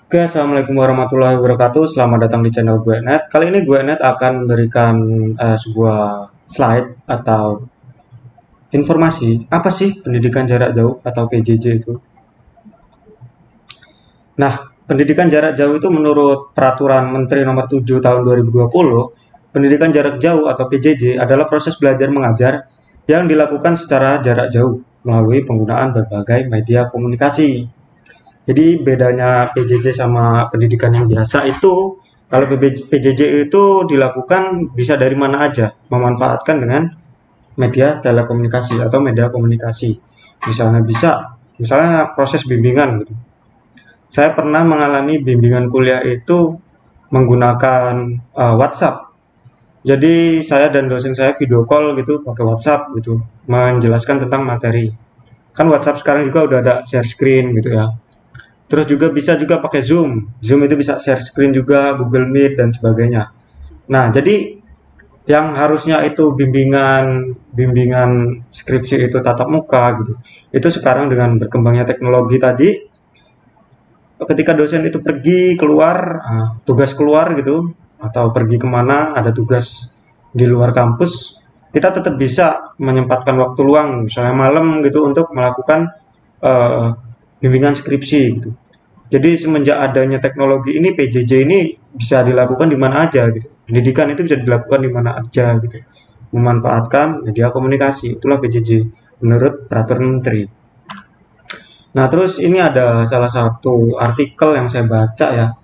Oke, Assalamualaikum warahmatullahi wabarakatuh. Selamat datang di channel gue Net. Kali ini gue Net akan memberikan sebuah slide atau informasi apa sih pendidikan jarak jauh atau PJJ itu. Nah, pendidikan jarak jauh itu menurut Peraturan Menteri Nomor 7 Tahun 2020, pendidikan jarak jauh atau PJJ adalah proses belajar mengajar yang dilakukan secara jarak jauh melalui penggunaan berbagai media komunikasi. Jadi bedanya PJJ sama pendidikan yang biasa itu, kalau PJJ itu dilakukan bisa dari mana aja, memanfaatkan dengan media telekomunikasi atau media komunikasi. Misalnya proses bimbingan gitu. Saya pernah mengalami bimbingan kuliah itu menggunakan WhatsApp. Jadi saya dan dosen saya video call gitu pakai WhatsApp gitu, menjelaskan tentang materi. Kan WhatsApp sekarang juga udah ada share screen gitu ya. Terus juga bisa juga pakai Zoom. Zoom itu bisa share screen juga, Google Meet dan sebagainya. Nah, jadi yang harusnya itu bimbingan bimbingan skripsi itu tatap muka gitu. Itu sekarang dengan berkembangnya teknologi tadi, ketika dosen itu pergi keluar, tugas keluar gitu, atau pergi kemana, ada tugas di luar kampus, kita tetap bisa menyempatkan waktu luang, misalnya malam gitu, untuk melakukan eh, bimbingan skripsi gitu. Jadi semenjak adanya teknologi ini, PJJ ini bisa dilakukan di mana aja gitu. Pendidikan itu bisa dilakukan di mana aja gitu. Memanfaatkan media komunikasi, itulah PJJ menurut peraturan menteri. Nah, terus ini ada salah satu artikel yang saya baca ya.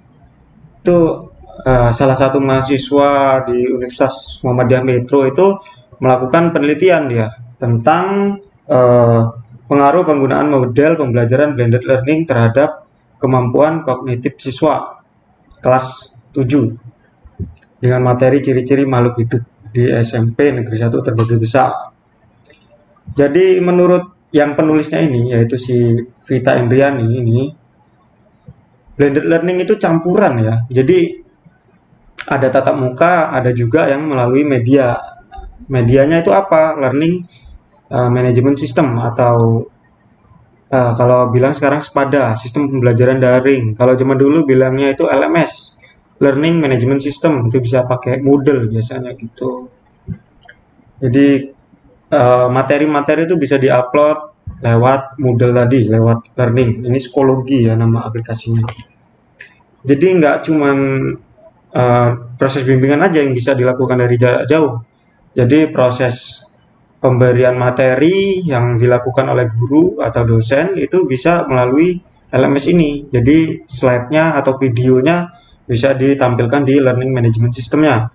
Itu salah satu mahasiswa di Universitas Muhammadiyah Metro itu melakukan penelitian dia tentang eh, pengaruh penggunaan model pembelajaran blended learning terhadap kemampuan kognitif siswa kelas 7 dengan materi ciri-ciri makhluk hidup di SMP Negeri 1 Terbagi Besar. Jadi menurut yang penulisnya ini, yaitu si Vita Indriani ini, blended learning itu campuran ya. Jadi ada tatap muka, ada juga yang melalui media. Medianya itu apa? Learning Management System atau kalau bilang sekarang SPADA, sistem pembelajaran daring. Kalau zaman dulu bilangnya itu LMS, Learning Management System. Itu bisa pakai Moodle biasanya gitu. Jadi materi-materi itu bisa diupload lewat Moodle tadi, lewat Learning. Ini psikologi ya nama aplikasinya. Jadi nggak cuman proses bimbingan aja yang bisa dilakukan dari jarak jauh. Jadi proses pemberian materi yang dilakukan oleh guru atau dosen itu bisa melalui LMS ini. Jadi slide-nya atau videonya bisa ditampilkan di learning management systemnya.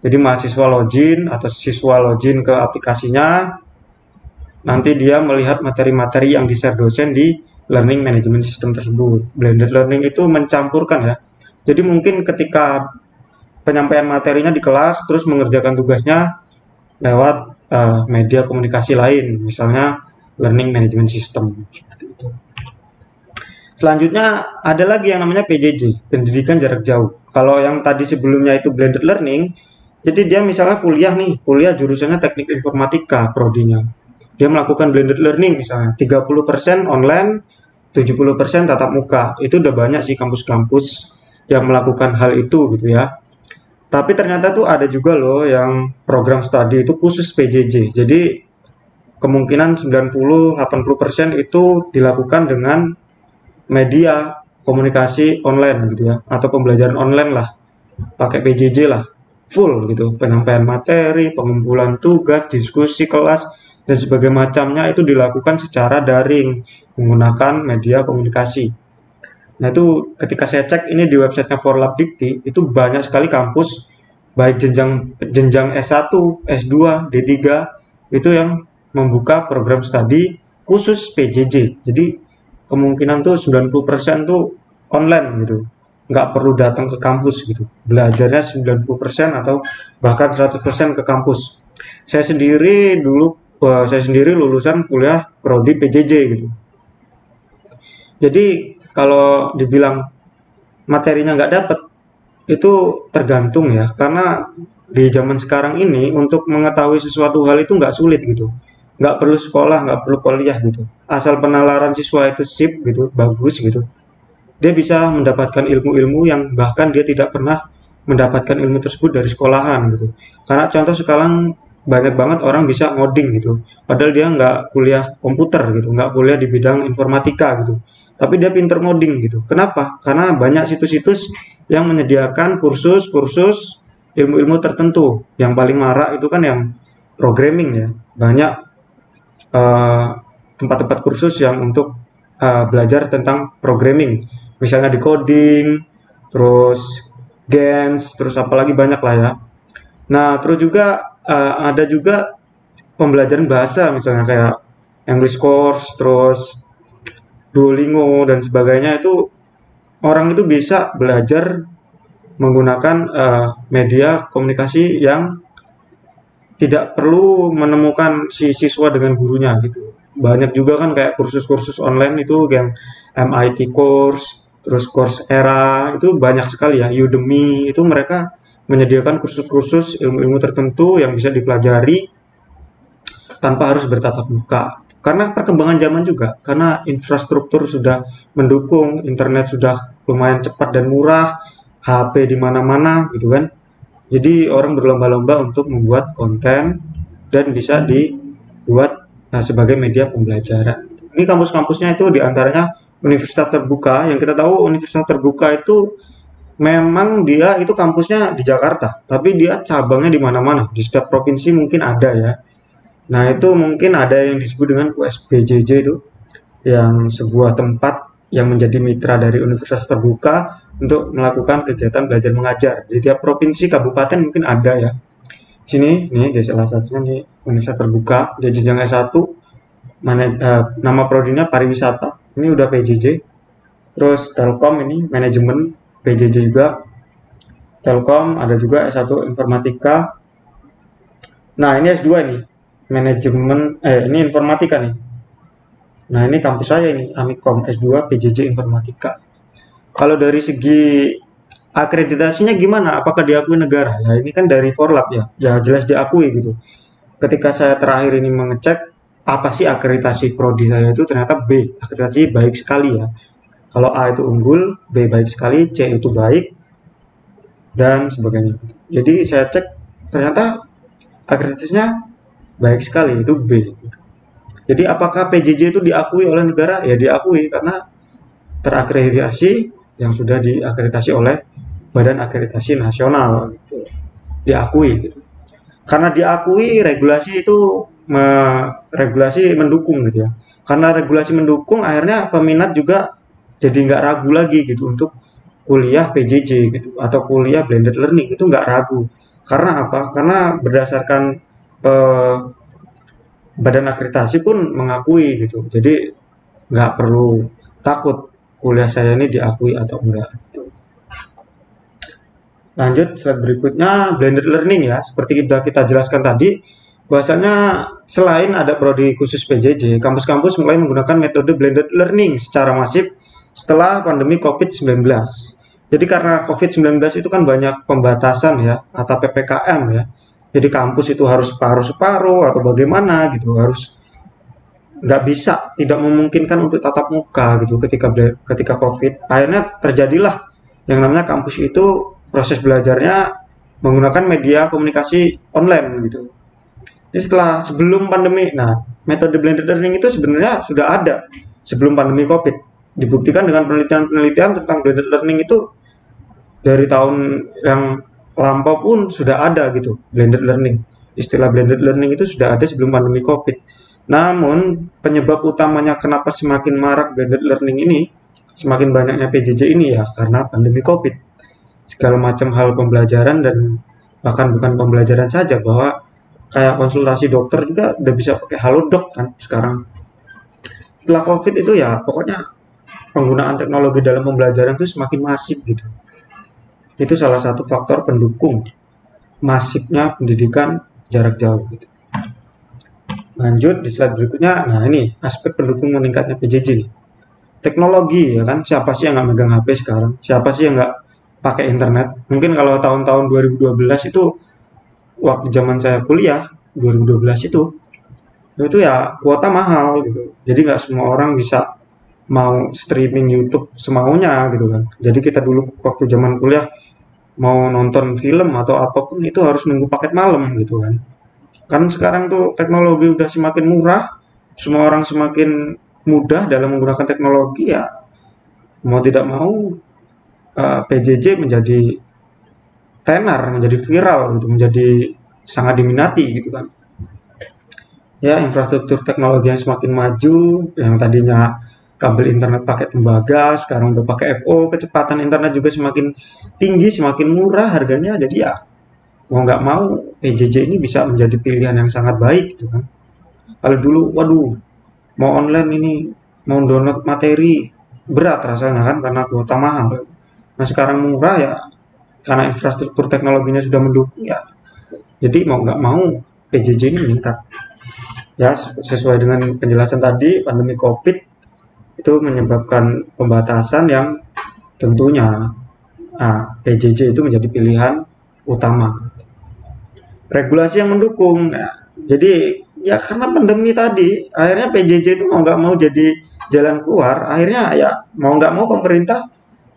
Jadi mahasiswa login atau siswa login ke aplikasinya, nanti dia melihat materi-materi yang di-share dosen di learning management system tersebut. Blended learning itu mencampurkan ya. Jadi mungkin ketika penyampaian materinya di kelas, terus mengerjakan tugasnya lewat media komunikasi lain, misalnya learning management system seperti itu. Selanjutnya ada lagi yang namanya PJJ, pendidikan jarak jauh. Kalau yang tadi sebelumnya itu blended learning, jadi dia misalnya kuliah jurusannya teknik informatika prodinya. Dia melakukan blended learning misalnya 30% online, 70% tatap muka. Itu udah banyak sih kampus-kampus yang melakukan hal itu gitu ya. Tapi ternyata tuh ada juga loh yang program studi itu khusus PJJ. Jadi kemungkinan 90-80% itu dilakukan dengan media komunikasi online gitu ya, atau pembelajaran online lah, pakai PJJ lah, full gitu, penyampaian materi, pengumpulan tugas, diskusi kelas, dan sebagainya macamnya itu dilakukan secara daring menggunakan media komunikasi. Nah itu ketika saya cek ini di websitenya Forlabdikti, itu banyak sekali kampus baik jenjang S1, S2, D3 itu yang membuka program studi khusus PJJ. Jadi kemungkinan tuh 90% tuh online gitu. Nggak perlu datang ke kampus gitu. Belajarnya 90% atau bahkan 100% ke kampus. Saya sendiri lulusan kuliah prodi PJJ gitu. Jadi kalau dibilang materinya nggak dapet, itu tergantung ya, karena di zaman sekarang ini untuk mengetahui sesuatu hal itu nggak sulit gitu, nggak perlu sekolah, nggak perlu kuliah gitu, asal penalaran siswa itu sip gitu, bagus gitu, dia bisa mendapatkan ilmu-ilmu yang bahkan dia tidak pernah mendapatkan ilmu tersebut dari sekolahan gitu. Karena contoh sekarang banyak banget orang bisa ngoding gitu, padahal dia nggak kuliah komputer gitu, nggak kuliah di bidang informatika gitu, tapi dia pinter ngoding gitu. Kenapa? Karena banyak situs-situs yang menyediakan kursus-kursus ilmu-ilmu tertentu. Yang paling marak itu kan yang programming ya, banyak eh, tempat-tempat kursus yang untuk belajar tentang programming, misalnya di coding, terus Gens, terus apalagi banyak lah ya. Nah, terus juga ada juga pembelajaran bahasa, misalnya kayak English course, terus Duolingo dan sebagainya. Itu orang itu bisa belajar menggunakan media komunikasi yang tidak perlu menemukan si siswa dengan gurunya gitu. Banyak juga kan kayak kursus-kursus online itu yang MIT course, terus Coursera, itu banyak sekali ya. Udemy, itu mereka menyediakan kursus-kursus ilmu-ilmu tertentu yang bisa dipelajari tanpa harus bertatap muka. Karena perkembangan zaman juga, karena infrastruktur sudah mendukung, internet sudah lumayan cepat dan murah, HP di mana-mana gitu kan. Jadi orang berlomba-lomba untuk membuat konten dan bisa dibuat sebagai media pembelajaran. Ini kampus-kampusnya itu diantaranya universitas terbuka. Yang kita tahu universitas terbuka itu memang dia itu kampusnya di Jakarta, tapi dia cabangnya di mana-mana. Di setiap provinsi mungkin ada ya. Nah itu mungkin ada yang disebut dengan USBJJ itu, yang sebuah tempat yang menjadi mitra dari universitas terbuka untuk melakukan kegiatan belajar mengajar. Di tiap provinsi, kabupaten mungkin ada ya. Sini, nih di salah satunya nih universitas terbuka, di jenjang S1, nama prodinya pariwisata. Ini udah PJJ. Terus Telkom ini manajemen PJJ juga. Telkom ada juga S1 informatika. Nah ini S2 nih, manajemen, ini informatika nih. Nah ini kampus saya ini, Amikom S2 PJJ Informatika. Kalau dari segi akreditasinya gimana? Apakah diakui negara? Ya ini kan dari Forlab ya, ya jelas diakui gitu. Ketika saya terakhir ini mengecek apa sih akreditasi prodi saya itu, ternyata B, akreditasi baik sekali ya. Kalau A itu unggul, B baik sekali, C itu baik, dan sebagainya. Jadi saya cek ternyata akreditasinya baik sekali, itu B. Jadi apakah PJJ itu diakui oleh negara? Ya diakui karena terakreditasi yang sudah diakreditasi oleh Badan Akreditasi Nasional gitu. Diakui gitu. Karena diakui regulasi itu regulasi mendukung gitu ya. Karena regulasi mendukung akhirnya peminat juga jadi nggak ragu lagi gitu untuk kuliah PJJ gitu atau kuliah blended learning, itu nggak ragu. Karena apa? Karena berdasarkan Badan akreditasi pun mengakui gitu. Jadi nggak perlu takut kuliah saya ini diakui atau enggak. Lanjut slide berikutnya, blended learning ya. Seperti sudah kita jelaskan tadi, bahwasanya selain ada prodi khusus PJJ, kampus-kampus mulai menggunakan metode blended learning secara masif setelah pandemi COVID-19. Jadi karena COVID-19 itu kan banyak pembatasan ya, atau PPKM ya. Jadi kampus itu harus separuh-separuh atau bagaimana gitu, harus nggak bisa, tidak memungkinkan untuk tatap muka gitu ketika COVID. Akhirnya terjadilah yang namanya kampus itu proses belajarnya menggunakan media komunikasi online gitu. Jadi sebelum pandemi, nah metode blended learning itu sebenarnya sudah ada sebelum pandemi COVID. Dibuktikan dengan penelitian-penelitian tentang blended learning itu dari tahun yang lampau pun sudah ada gitu, blended learning. Istilah blended learning itu sudah ada sebelum pandemi COVID. Namun, penyebab utamanya kenapa semakin marak blended learning ini, semakin banyaknya PJJ ini ya, karena pandemi COVID. Segala macam hal pembelajaran dan bahkan bukan pembelajaran saja, bahwa kayak konsultasi dokter juga udah bisa pakai Halodoc kan sekarang. Setelah COVID itu ya, pokoknya penggunaan teknologi dalam pembelajaran itu semakin masif gitu. Itu salah satu faktor pendukung masifnya pendidikan jarak jauh gitu. Lanjut di slide berikutnya. Nah ini aspek pendukung meningkatnya PJJ nih. Teknologi ya kan, siapa sih yang nggak megang HP sekarang? Siapa sih yang nggak pakai internet? Mungkin kalau tahun-tahun 2012 itu waktu zaman saya kuliah 2012 itu ya kuota mahal gitu. Jadi nggak semua orang bisa mau streaming YouTube semaunya gitu kan. Jadi kita dulu waktu zaman kuliah mau nonton film atau apapun itu harus nunggu paket malam gitu kan. Kan sekarang tuh teknologi udah semakin murah, semua orang semakin mudah dalam menggunakan teknologi ya, mau tidak mau PJJ menjadi tenar, menjadi viral gitu, menjadi sangat diminati gitu kan. Ya, infrastruktur teknologi yang semakin maju, yang tadinya kabel internet pakai tembaga, sekarang udah pakai FO, kecepatan internet juga semakin tinggi, semakin murah harganya, jadi ya mau nggak mau PJJ ini bisa menjadi pilihan yang sangat baik gitu kan. Kalau dulu, waduh, mau online ini, mau download materi berat rasanya kan karena kuota mahal. Nah sekarang murah ya karena infrastruktur teknologinya sudah mendukung ya. Jadi mau nggak mau PJJ ini meningkat. Ya sesuai dengan penjelasan tadi, pandemi COVID itu menyebabkan pembatasan yang tentunya PJJ itu menjadi pilihan utama. Regulasi yang mendukung. Nah, jadi ya karena pandemi tadi, akhirnya PJJ itu mau nggak mau jadi jalan keluar. Akhirnya ya mau nggak mau pemerintah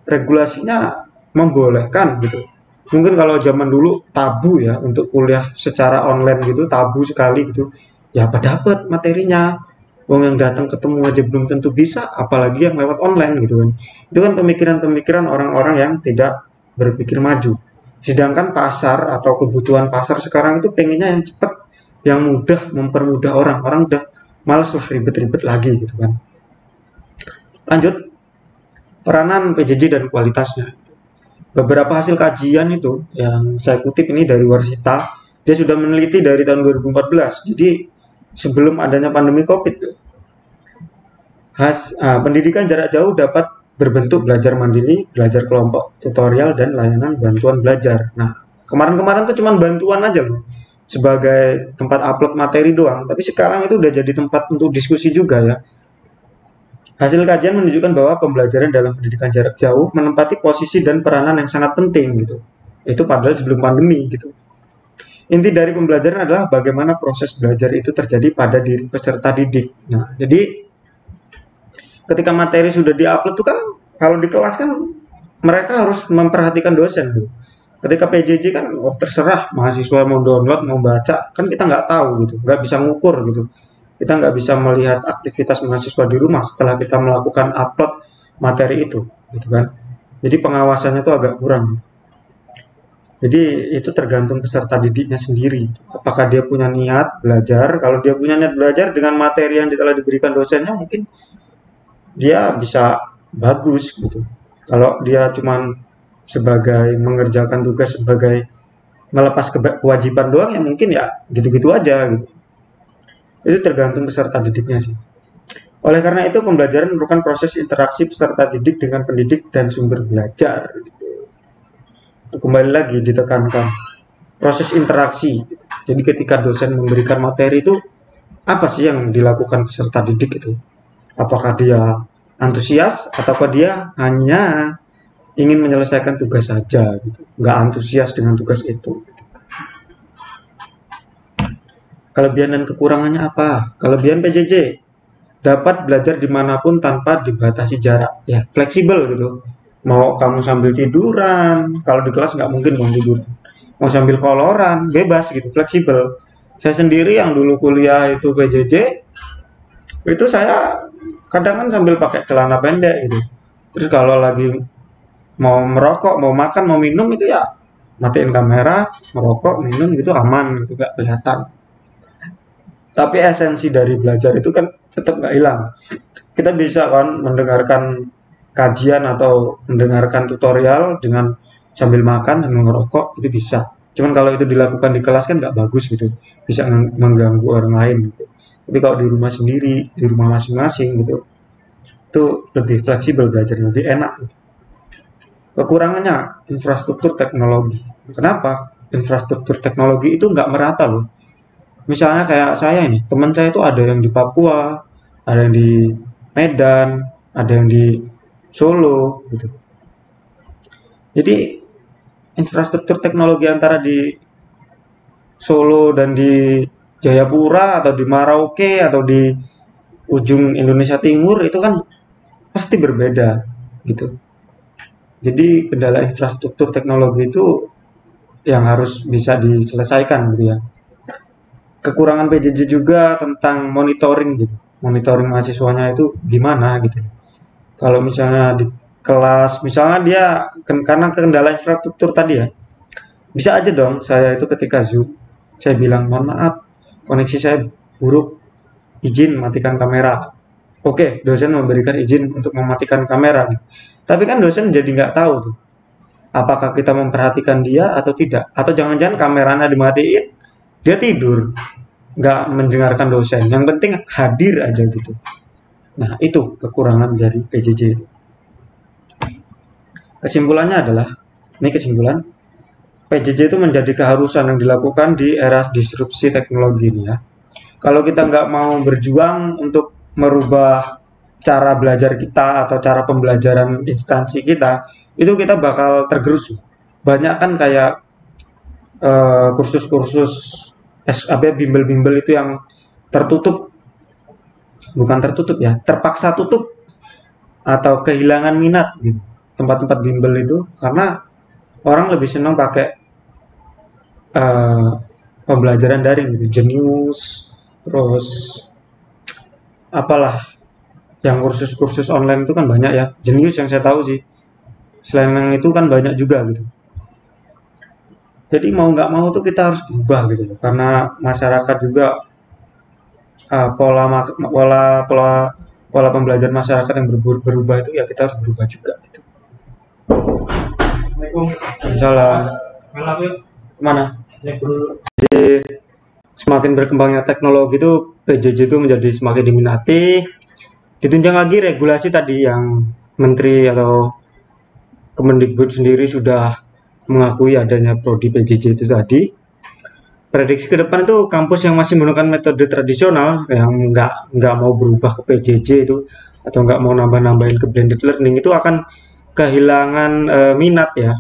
regulasinya membolehkan gitu. Mungkin kalau zaman dulu tabu ya untuk kuliah secara online gitu, tabu sekali gitu. Ya apa dapat materinya? Wong yang datang ketemu aja belum tentu bisa, apalagi yang lewat online gitu kan. Itu kan pemikiran-pemikiran orang-orang yang tidak berpikir maju. Sedangkan pasar atau kebutuhan pasar sekarang itu pengennya yang cepat, yang mudah, mempermudah orang. Orang udah males lah ribet-ribet lagi gitu kan. Lanjut, peranan PJJ dan kualitasnya. Beberapa hasil kajian itu yang saya kutip ini dari Warsita, dia sudah meneliti dari tahun 2014. Jadi sebelum adanya pandemi COVID, pendidikan jarak jauh dapat berbentuk belajar mandiri, belajar kelompok, tutorial, dan layanan bantuan belajar. Nah, kemarin-kemarin tuh cuma bantuan aja loh, sebagai tempat upload materi doang. Tapi sekarang itu udah jadi tempat untuk diskusi juga ya. Hasil kajian menunjukkan bahwa pembelajaran dalam pendidikan jarak jauh menempati posisi dan peranan yang sangat penting gitu. Itu padahal sebelum pandemi gitu. Inti dari pembelajaran adalah bagaimana proses belajar itu terjadi pada diri peserta didik. Nah, jadi ketika materi sudah diupload tuh kan kalau di kelas kan mereka harus memperhatikan dosen tuh. Ketika PJJ kan terserah mahasiswa mau download mau baca kan kita nggak tahu gitu, nggak bisa ngukur gitu. Kita nggak bisa melihat aktivitas mahasiswa di rumah setelah kita melakukan upload materi itu, gitu kan. Jadi pengawasannya itu agak kurang. Jadi itu tergantung peserta didiknya sendiri. Apakah dia punya niat belajar? Kalau dia punya niat belajar dengan materi yang telah diberikan dosennya, mungkin dia bisa bagus gitu. Kalau dia cuma sebagai mengerjakan tugas sebagai melepas kewajiban doang ya mungkin ya gitu-gitu aja gitu. Itu tergantung peserta didiknya sih. Oleh karena itu pembelajaran merupakan proses interaksi peserta didik dengan pendidik dan sumber belajar gitu. Kembali lagi ditekankan proses interaksi. Jadi ketika dosen memberikan materi itu apa sih yang dilakukan peserta didik itu? Apakah dia antusias ataukah dia hanya ingin menyelesaikan tugas saja gitu, nggak antusias dengan tugas itu. Kelebihan dan kekurangannya apa? Kelebihan PJJ dapat belajar dimanapun tanpa dibatasi jarak, ya fleksibel gitu. Mau kamu sambil tiduran, kalau di kelas nggak mungkin mau tiduran. Mau sambil koloran, bebas gitu, fleksibel. Saya sendiri yang dulu kuliah itu PJJ, itu saya kadang kan sambil pakai celana pendek gitu. Terus kalau lagi mau merokok, mau makan, mau minum itu ya matiin kamera, merokok, minum gitu aman gitu, gak kelihatan. Tapi esensi dari belajar itu kan tetap nggak hilang. Kita bisa kan mendengarkan kajian atau mendengarkan tutorial dengan sambil makan, sambil ngerokok, itu bisa. Cuman kalau itu dilakukan di kelas kan nggak bagus gitu, bisa mengganggu orang lain gitu. Tapi kalau di rumah sendiri, di rumah masing-masing gitu, itu lebih fleksibel belajarnya, lebih enak. Kekurangannya infrastruktur teknologi. Kenapa? Infrastruktur teknologi itu nggak merata loh. Misalnya kayak saya ini, teman saya itu ada yang di Papua, ada yang di Medan, ada yang di Solo, gitu. Jadi infrastruktur teknologi antara di Solo dan di Jayapura atau di Merauke atau di ujung Indonesia Timur itu kan pasti berbeda gitu. Jadi kendala infrastruktur teknologi itu yang harus bisa diselesaikan gitu ya. Kekurangan PJJ juga tentang monitoring gitu. Monitoring mahasiswanya itu gimana gitu. Kalau misalnya di kelas, misalnya dia karena kendala infrastruktur tadi ya, bisa aja dong saya itu ketika Zoom, saya bilang mohon maaf, koneksi saya buruk, izin matikan kamera. Oke, dosen memberikan izin untuk mematikan kamera. Tapi kan dosen jadi nggak tahu tuh, apakah kita memperhatikan dia atau tidak. Atau jangan-jangan kameranya dimatiin, dia tidur, nggak mendengarkan dosen. Yang penting hadir aja gitu. Nah, itu kekurangan dari PJJ itu. Kesimpulannya adalah, ini kesimpulan, PJJ itu menjadi keharusan yang dilakukan di era disrupsi teknologi ini ya. Kalau kita nggak mau berjuang untuk merubah cara belajar kita atau cara pembelajaran instansi kita, itu kita bakal tergerus. Banyak kan kayak kursus-kursus bimbel-bimbel itu yang tertutup, bukan tertutup ya, terpaksa tutup atau kehilangan minat gitu. Tempat-tempat bimbel itu karena orang lebih senang pakai pembelajaran daring gitu, Genius, terus apalah yang kursus-kursus online itu kan banyak ya. Genius yang saya tahu sih. Selain yang itu kan banyak juga gitu. Jadi mau nggak mau tuh kita harus berubah gitu loh. Karena masyarakat juga pola pembelajaran masyarakat yang berubah itu ya kita harus berubah juga gitu. Salam. Mana? Jadi semakin berkembangnya teknologi itu PJJ itu menjadi semakin diminati. Ditunjang lagi regulasi tadi yang Menteri atau Kemendikbud sendiri sudah mengakui adanya prodi PJJ itu tadi. Prediksi ke depan itu kampus yang masih menggunakan metode tradisional yang nggak mau berubah ke PJJ itu atau nggak mau nambah-nambahin ke blended learning itu akan kehilangan minat ya.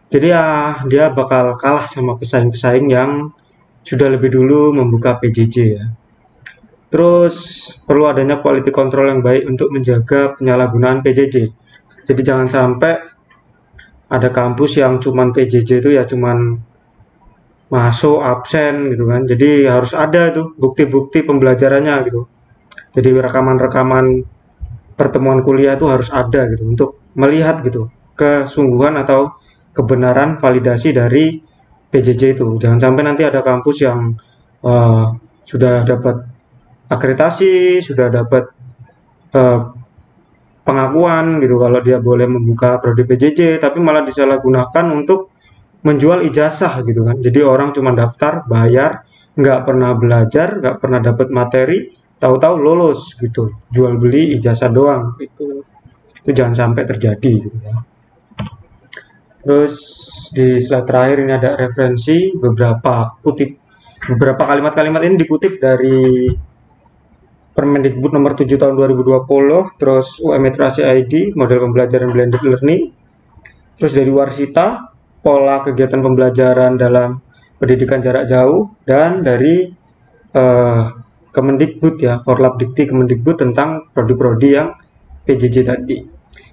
Jadi ya dia bakal kalah sama pesaing-pesaing yang sudah lebih dulu membuka PJJ ya. Terus perlu adanya quality control yang baik untuk menjaga penyalahgunaan PJJ. Jadi jangan sampai ada kampus yang cuman PJJ itu ya cuman masuk absen gitu kan. Jadi harus ada tuh bukti-bukti pembelajarannya gitu. Jadi rekaman-rekaman pertemuan kuliah itu harus ada gitu untuk melihat gitu kesungguhan atau kebenaran validasi dari PJJ itu. Jangan sampai nanti ada kampus yang sudah dapat akreditasi, sudah dapat pengakuan gitu kalau dia boleh membuka prodi PJJ, tapi malah disalahgunakan untuk menjual ijazah gitu kan. Jadi orang cuma daftar, bayar, nggak pernah belajar, nggak pernah dapat materi, tahu-tahu lolos gitu, jual beli ijazah doang. Itu jangan sampai terjadi gitu ya. Terus di slide terakhir ini ada referensi beberapa kalimat-kalimat ini dikutip dari Permendikbud nomor 7 tahun 2020, terus UM Literasi ID, model pembelajaran blended learning, terus dari Warsita, pola kegiatan pembelajaran dalam pendidikan jarak jauh, dan dari Kemendikbud ya, Forlabdikti Kemendikbud tentang prodi-prodi yang PJJ tadi.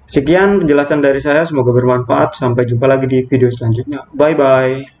Sekian penjelasan dari saya, semoga bermanfaat. Sampai jumpa lagi di video selanjutnya. Bye-bye.